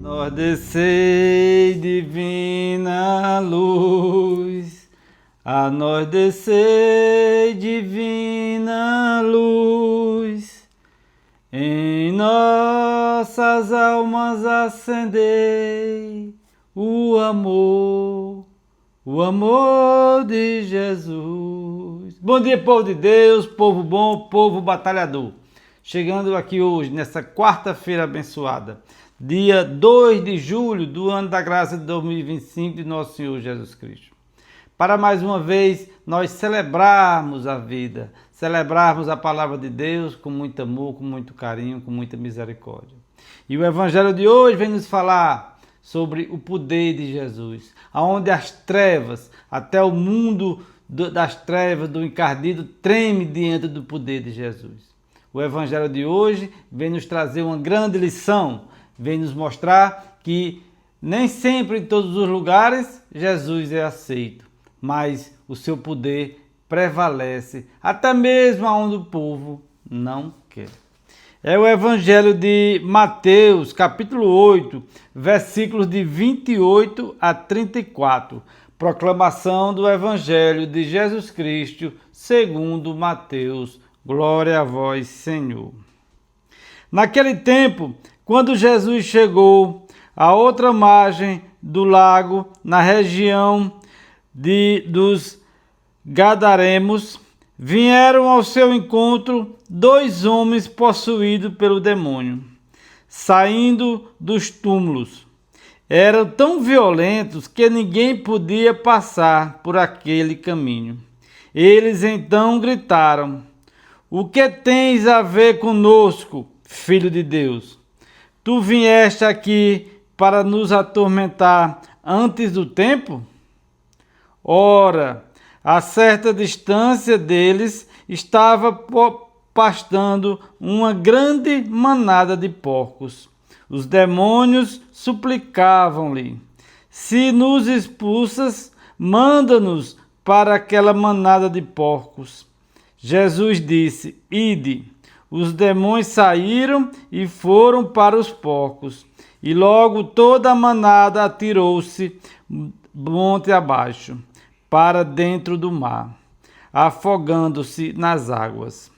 Nós descei divina luz, a nós descei divina luz, em nossas almas acendei o amor de Jesus. Bom dia, povo de Deus, povo bom, povo batalhador. Chegando aqui hoje, nessa quarta-feira abençoada, dia 2 de julho do ano da graça de 2025 de nosso Senhor Jesus Cristo. Para mais uma vez nós celebrarmos a vida, celebrarmos a palavra de Deus com muito amor, com muito carinho, com muita misericórdia. E o evangelho de hoje vem nos falar sobre o poder de Jesus, aonde as trevas, até o mundo das trevas, do encardido, treme diante do poder de Jesus. O evangelho de hoje vem nos trazer uma grande lição, vem nos mostrar que nem sempre em todos os lugares Jesus é aceito, mas o seu poder prevalece, até mesmo onde o povo não quer. É o evangelho de Mateus, capítulo 8, versículos de 28 a 34. Proclamação do evangelho de Jesus Cristo, segundo Mateus. Glória a vós, Senhor. Naquele tempo, quando Jesus chegou à outra margem do lago, na região dos Gadaremos, vieram ao seu encontro 2 homens possuídos pelo demônio, saindo dos túmulos. Eram tão violentos que ninguém podia passar por aquele caminho. Eles então gritaram: "O que tens a ver conosco, Filho de Deus? Tu vieste aqui para nos atormentar antes do tempo?" Ora, a certa distância deles estava pastando uma grande manada de porcos. Os demônios suplicavam-lhe: "Se nos expulsas, manda-nos para aquela manada de porcos." Jesus disse: "Ide." Os demônios saíram e foram para os porcos, e logo toda a manada atirou-se monte abaixo, para dentro do mar, afogando-se nas águas.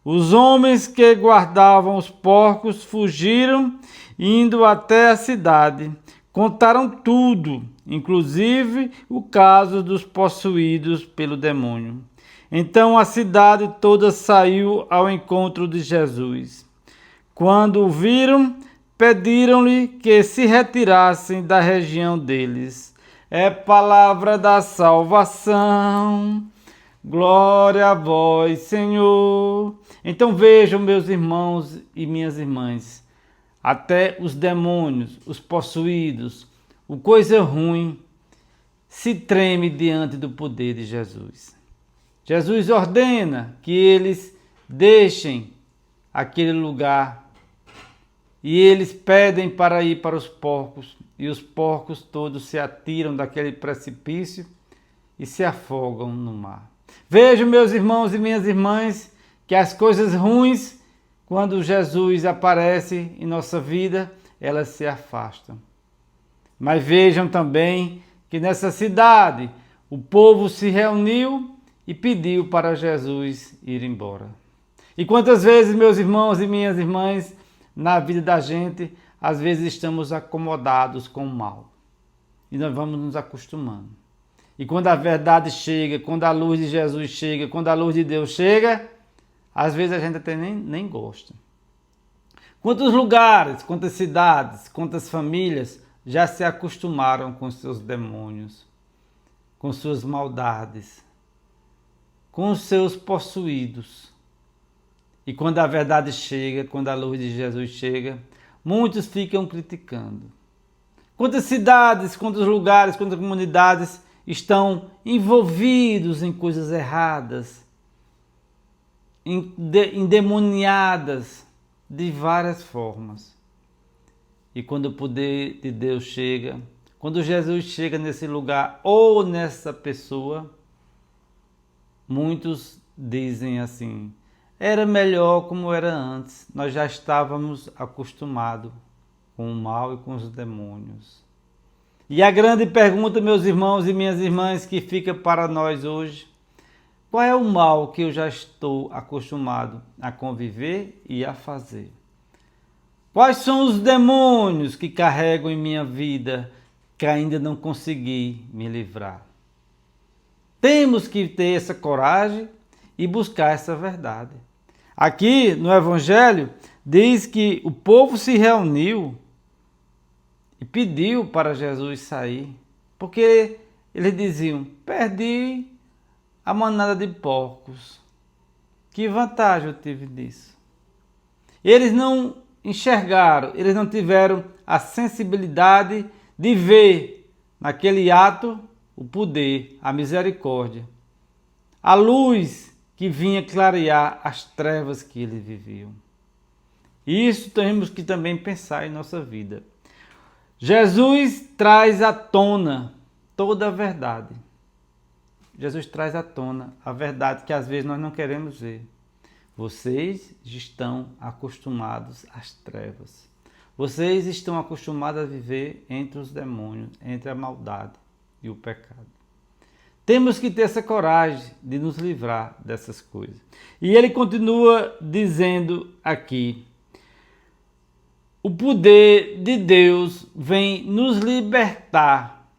Os homens que guardavam os porcos fugiram, indo até a cidade. Contaram tudo, inclusive o caso dos possuídos pelo demônio. Então a cidade toda saiu ao encontro de Jesus. Quando o viram, pediram-lhe que se retirassem da região deles. É palavra da salvação. Glória a vós, Senhor. Então vejam, meus irmãos e minhas irmãs, até os demônios, os possuídos, o coisa ruim, se treme diante do poder de Jesus. Jesus ordena que eles deixem aquele lugar e eles pedem para ir para os porcos, e os porcos todos se atiram daquele precipício e se afogam no mar. Vejam, meus irmãos e minhas irmãs, que as coisas ruins, quando Jesus aparece em nossa vida, elas se afastam. Mas vejam também que nessa cidade o povo se reuniu e pediu para Jesus ir embora. E quantas vezes, meus irmãos e minhas irmãs, na vida da gente, às vezes estamos acomodados com o mal. E nós vamos nos acostumando. E quando a verdade chega, quando a luz de Jesus chega, quando a luz de Deus chega, às vezes a gente até nem gosta. Quantos lugares, quantas cidades, quantas famílias já se acostumaram com seus demônios, com suas maldades, com os seus possuídos. E quando a verdade chega, quando a luz de Jesus chega, muitos ficam criticando. Quantas cidades, quantos lugares, quantas comunidades estão envolvidos em coisas erradas, endemoniadas de várias formas. E quando o poder de Deus chega, quando Jesus chega nesse lugar ou nessa pessoa, muitos dizem assim: era melhor como era antes, nós já estávamos acostumados. com o mal e com os demônios. E a grande pergunta, meus irmãos e minhas irmãs, que fica para nós hoje: qual é o mal que eu já estou acostumado a conviver e a fazer? Quais são os demônios que carrego em minha vida que ainda não consegui me livrar? Temos que ter essa coragem e buscar essa verdade. Aqui no Evangelho diz que o povo se reuniu e pediu para Jesus sair, porque eles diziam: perdi a manada de porcos. Que vantagem eu tive disso? Eles não enxergaram, eles não tiveram a sensibilidade de ver naquele ato o poder, a misericórdia, a luz que vinha clarear as trevas que eles viviam. Isso temos que também pensar em nossa vida. Jesus traz à tona toda a verdade. Jesus traz à tona a verdade que às vezes nós não queremos ver. Vocês estão acostumados às trevas. Vocês estão acostumados a viver entre os demônios, entre a maldade e o pecado. Temos que ter essa coragem de nos livrar dessas coisas. E ele continua dizendo aqui: o poder de Deus vem nos libertar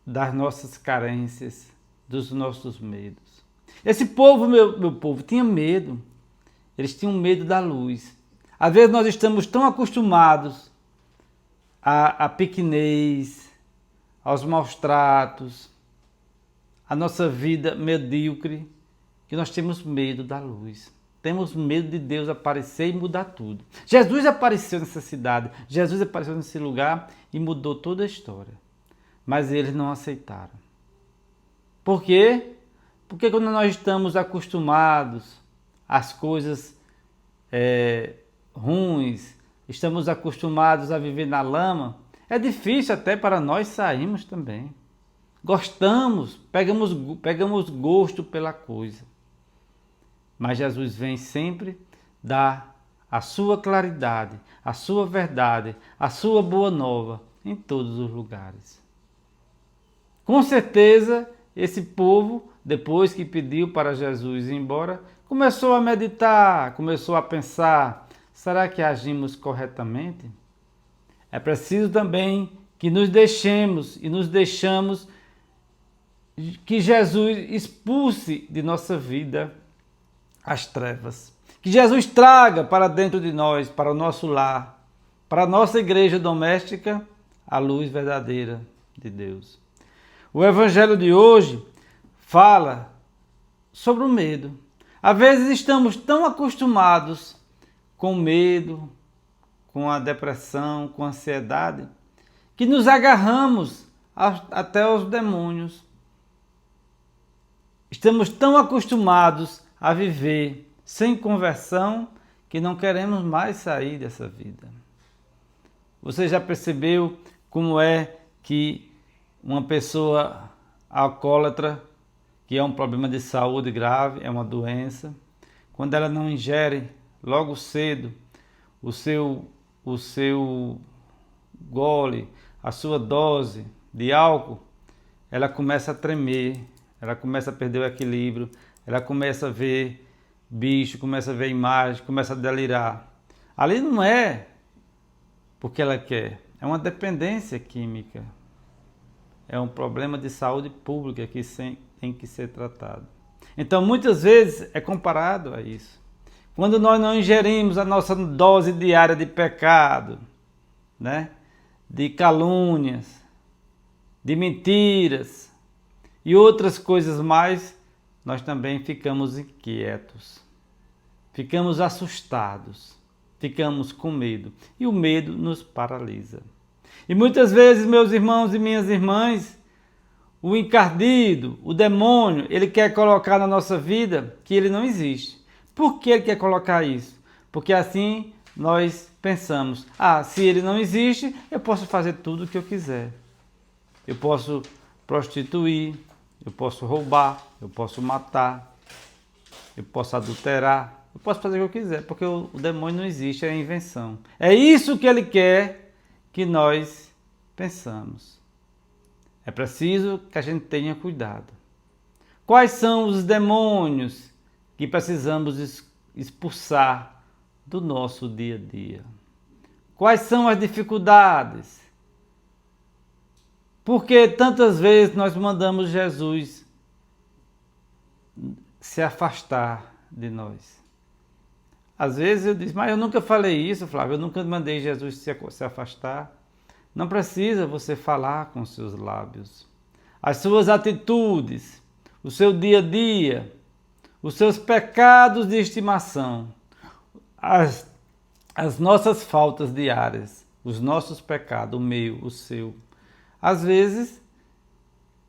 das nossas carências, dos nossos medos. Esse povo, meu povo, tinha medo. Eles tinham medo da luz. Às vezes nós estamos tão acostumados à pequenez, aos maus tratos, à nossa vida medíocre, que nós temos medo da luz. Temos medo de Deus aparecer e mudar tudo. Jesus apareceu nessa cidade, Jesus apareceu nesse lugar e mudou toda a história. Mas eles não aceitaram. Por quê? Porque quando nós estamos acostumados às coisas ruins, estamos acostumados a viver na lama, é difícil até para nós sairmos também. Gostamos, pegamos gosto pela coisa. Mas Jesus vem sempre dar a sua claridade, a sua verdade, a sua boa nova em todos os lugares. Com certeza, esse povo, depois que pediu para Jesus ir embora, começou a meditar, começou a pensar: será que agimos corretamente? É preciso também que nos deixemos e nos deixamos que Jesus expulse de nossa vida as trevas. Que Jesus traga para dentro de nós, para o nosso lar, para a nossa igreja doméstica, a luz verdadeira de Deus. O Evangelho de hoje fala sobre o medo. Às vezes estamos tão acostumados com medo, com a depressão, com a ansiedade, que nos agarramos até aos demônios. Estamos tão acostumados a viver sem conversão que não queremos mais sair dessa vida. Você já percebeu como é que uma pessoa alcoólatra, que é um problema de saúde grave, é uma doença, quando ela não ingere logo cedo o seu gole, a sua dose de álcool, ela começa a tremer, ela começa a perder o equilíbrio, ela começa a ver bicho, começa a ver imagem, começa a delirar. Ali não é porque ela quer, é uma dependência química. É um problema de saúde pública que tem que ser tratado. Então, muitas vezes é comparado a isso. Quando nós não ingerimos a nossa dose diária de pecado, né? De calúnias, de mentiras e outras coisas mais, nós também ficamos inquietos, ficamos assustados, ficamos com medo. E o medo nos paralisa. E muitas vezes, meus irmãos e minhas irmãs, o encardido, o demônio, ele quer colocar na nossa vida que ele não existe. Por que ele quer colocar isso? Porque assim nós pensamos: se ele não existe, eu posso fazer tudo o que eu quiser. Eu posso prostituir, eu posso roubar, eu posso matar, eu posso adulterar, eu posso fazer o que eu quiser, porque o demônio não existe, é invenção. É isso que ele quer que nós pensamos. É preciso que a gente tenha cuidado. Quais são os demônios que precisamos expulsar do nosso dia a dia? Quais são as dificuldades? Porque tantas vezes nós mandamos Jesus se afastar de nós. Às vezes eu disse, mas eu nunca falei isso, Flávio, eu nunca mandei Jesus se afastar. Não precisa você falar com os seus lábios. As suas atitudes, o seu dia a dia, os seus pecados de estimação, as nossas faltas diárias, os nossos pecados, o meu, o seu. Às vezes,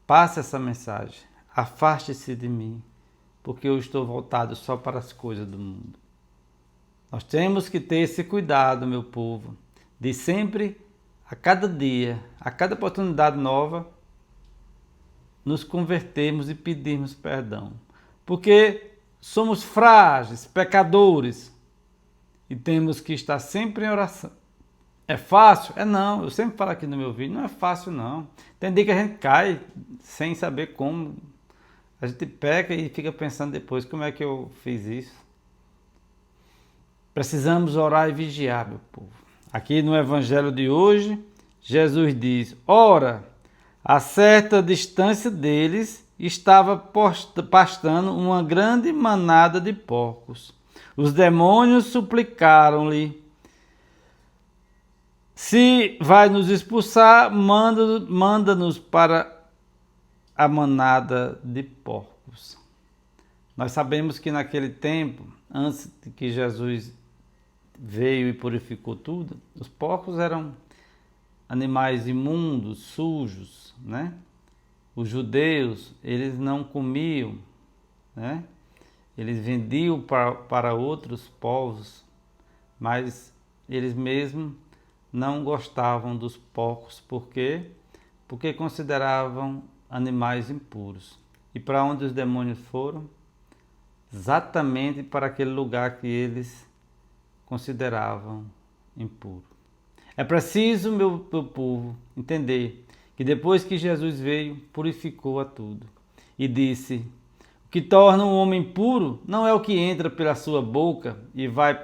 passe essa mensagem, afaste-se de mim, porque eu estou voltado só para as coisas do mundo. Nós temos que ter esse cuidado, meu povo, de sempre, a cada dia, a cada oportunidade nova, nos convertermos e pedirmos perdão. Porque somos frágeis, pecadores, e temos que estar sempre em oração. É fácil? É não, eu sempre falo aqui no meu vídeo, não é fácil não. Tem dia que a gente cai sem saber como. A gente peca e fica pensando depois, como é que eu fiz isso? Precisamos orar e vigiar, meu povo. Aqui no evangelho de hoje, Jesus diz, ora, a certa distância deles estava pastando uma grande manada de porcos. Os demônios suplicaram-lhe, se vai nos expulsar, manda-nos para a manada de porcos. Nós sabemos que naquele tempo, antes de que Jesus veio e purificou tudo, os porcos eram animais imundos, sujos, né? Os judeus, eles não comiam, né? Eles vendiam para outros povos, mas eles mesmos não gostavam dos porcos. Por quê? Porque consideravam animais impuros. E para onde os demônios foram? Exatamente para aquele lugar que eles consideravam impuro. É preciso, meu povo, entender que depois que Jesus veio, purificou a tudo. E disse, o que torna um homem puro não é o que entra pela sua boca e vai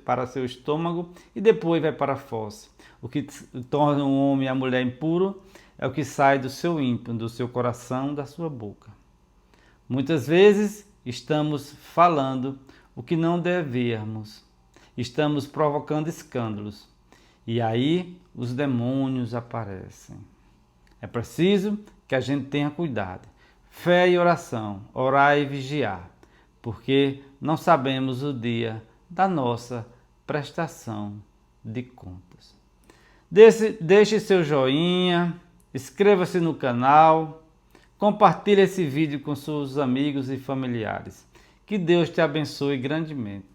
para seu estômago e depois vai para a fossa. O que torna um homem e a mulher impuro é o que sai do seu íntimo, do seu coração, da sua boca. Muitas vezes estamos falando o que não devíamos. Estamos provocando escândalos. E aí os demônios aparecem. É preciso que a gente tenha cuidado. Fé e oração, orar e vigiar, porque não sabemos o dia da nossa prestação de contas. Deixe seu joinha, inscreva-se no canal, compartilhe esse vídeo com seus amigos e familiares. Que Deus te abençoe grandemente.